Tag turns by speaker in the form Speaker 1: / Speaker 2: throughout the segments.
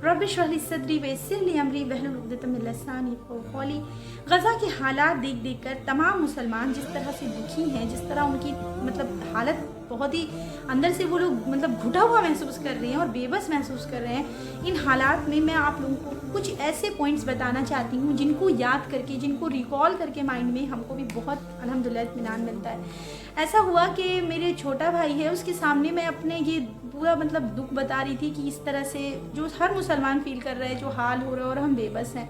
Speaker 1: रब इश्रह ली सदरी वयस्सिर ली अमरी वहलुल उक़दतम मिन लिसानी यफ़क़हू क़ौली। गज़ा के हालात देख देख कर तमाम मुसलमान जिस तरह से दुखी हैं, जिस तरह उनकी हालत बहुत ही अंदर से वो लोग घुटा हुआ महसूस कर रहे हैं और बेबस महसूस कर रहे हैं, इन हालात में मैं आप लोगों को कुछ ऐसे पॉइंट्स बताना चाहती हूँ जिनको याद करके, जिनको रिकॉल करके माइंड में हमको भी बहुत अल्हम्दुलिल्लाह इत्मीनान मिलता है। ऐसा हुआ कि मेरे छोटा भाई है, उसके सामने मैं अपने ये पूरा दुख बता रही थी कि इस तरह से जो हर मुसलमान फील कर रहा है, जो हाल हो रहा है और हम बेबस हैं।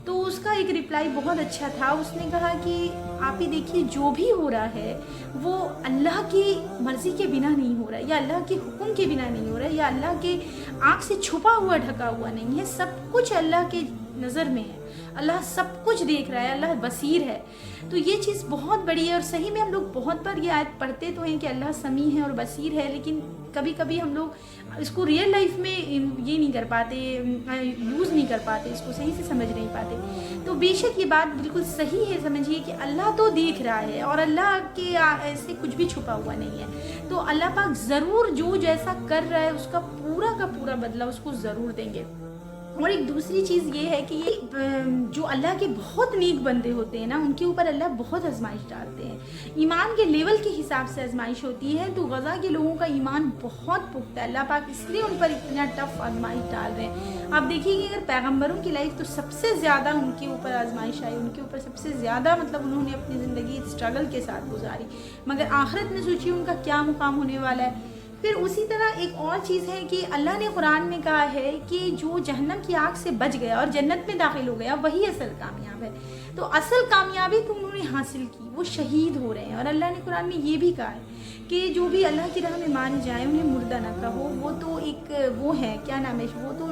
Speaker 1: तो उसका एक रिप्लाई बहुत अच्छा था। उसने कहा कि आप ही देखिए, जो भी हो रहा है वो अल्लाह की मर्ज़ी के बिना नहीं हो रहा है, या अल्लाह के हुक्म के बिना नहीं हो रहा है, या अल्लाह के आँख से छुपा हुआ ढका हुआ नहीं है। सब कुछ अल्लाह के नज़र में है, अल्लाह सब कुछ देख रहा है, अल्लाह बसीर है। तो ये चीज़ बहुत बड़ी है। और सही में हम लोग बहुत बार ये आयत पढ़ते तो हैं कि अल्लाह समी है और बसीर है, लेकिन कभी कभी हम लोग इसको रियल लाइफ में ये नहीं कर पाते, यूज़ नहीं कर पाते, इसको सही से समझ नहीं पाते। तो बेशक ये बात बिल्कुल सही है, समझिए कि अल्लाह तो देख रहा है और अल्लाह के ऐसे कुछ भी छुपा हुआ नहीं है। तो अल्लाह पाक ज़रूर जो जैसा कर रहा है उसका पूरा का पूरा बदला उसको ज़रूर देंगे। और एक दूसरी चीज़ ये है कि ये जो अल्लाह के बहुत नेक बंदे होते हैं ना, उनके ऊपर अल्लाह बहुत आजमाइश डालते हैं। ईमान के लेवल के हिसाब से आजमाइश होती है। तो गज़ा के लोगों का ईमान बहुत पुख्ता है, अल्लाह पाक इसलिए उन पर इतना टफ आजमाइश डाल रहे हैं। आप देखिए कि अगर पैगम्बरों की लाइफ तो सबसे ज़्यादा उनके ऊपर आजमाइश आई, उनके ऊपर सबसे ज़्यादा उन्होंने अपनी ज़िंदगी स्ट्रगल के साथ गुजारी, मगर आखिरत में सोचिए उनका क्या मुकाम होने वाला है। फिर उसी तरह एक और चीज़ है कि अल्लाह ने कुरान में कहा है कि जो जहन्नम की आग से बच गया और जन्नत में दाखिल हो गया वही असल कामयाब है। तो असल कामयाबी तो उन्होंने हासिल की, वो शहीद हो रहे हैं। और अल्लाह ने कुरान में ये भी कहा है कि जो भी अल्लाह की राह में मारे जाए उन्हें मुर्दा न कहो, वो तो एक वो है, क्या नाम है, वो तो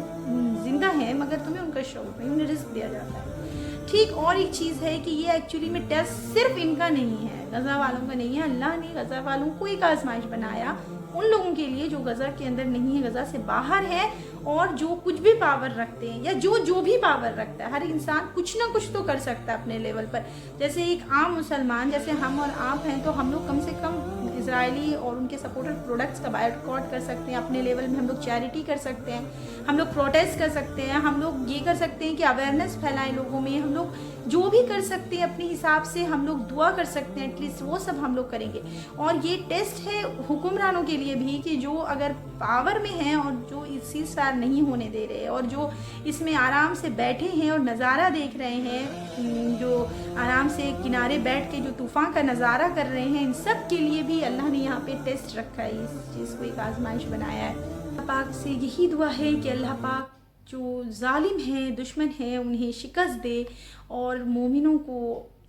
Speaker 1: जिंदा है मगर तुम्हें उनका शौक नहीं, उन्हें रिस्क दिया जाता है। ठीक। और एक चीज़ है कि ये एक्चुअली में टेस्ट सिर्फ इनका नहीं है, गज़ा वालों का नहीं है। अल्लाह ने गज़ा वालों को एक आजमाइश बनाया उन लोगों के लिए जो गज़ा के अंदर नहीं है, गज़ा से बाहर है, और जो कुछ भी पावर रखते हैं या जो भी पावर रखता है। हर इंसान कुछ ना कुछ तो कर सकता है अपने लेवल पर। जैसे एक आम मुसलमान जैसे हम और आप हैं, तो हम लोग कम से कम इजरायली और उनके सपोर्टेड प्रोडक्ट्स का बायकॉट कर सकते हैं। अपने लेवल में हम लोग चैरिटी कर सकते हैं, हम लोग प्रोटेस्ट कर सकते हैं, हम लोग ये कर सकते हैं कि अवेयरनेस फैलाएं लोगों में। हम लोग जो भी कर सकते हैं अपने हिसाब से, हम लोग दुआ कर सकते हैं, एटलीस्ट वो सब हम लोग करेंगे। और ये टेस्ट है हुक्मरानों के लिए भी कि जो अगर पावर में हैं और जो इस सीज़फायर नहीं होने दे रहे और जो इसमें आराम से बैठे हैं और नज़ारा देख रहे हैं, जो आराम से किनारे बैठ के जो तूफ़ान का नज़ारा कर रहे हैं, इन सब के लिए भी अल्लाह ने यहाँ पे टेस्ट रखा है, इस चीज़ को एक आजमाइश बनाया है। अल्लाह पाक से यही दुआ है कि अल्लाह पाक जो जालिम हैं, दुश्मन हैं, उन्हें शिकस्त दे और मोमिनों को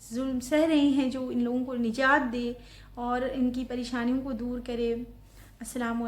Speaker 1: जुल्म सह रहे हैं जो इन लोगों को निजात दे और इनकी परेशानियों को दूर करे। अस्सलाम वालेकुम।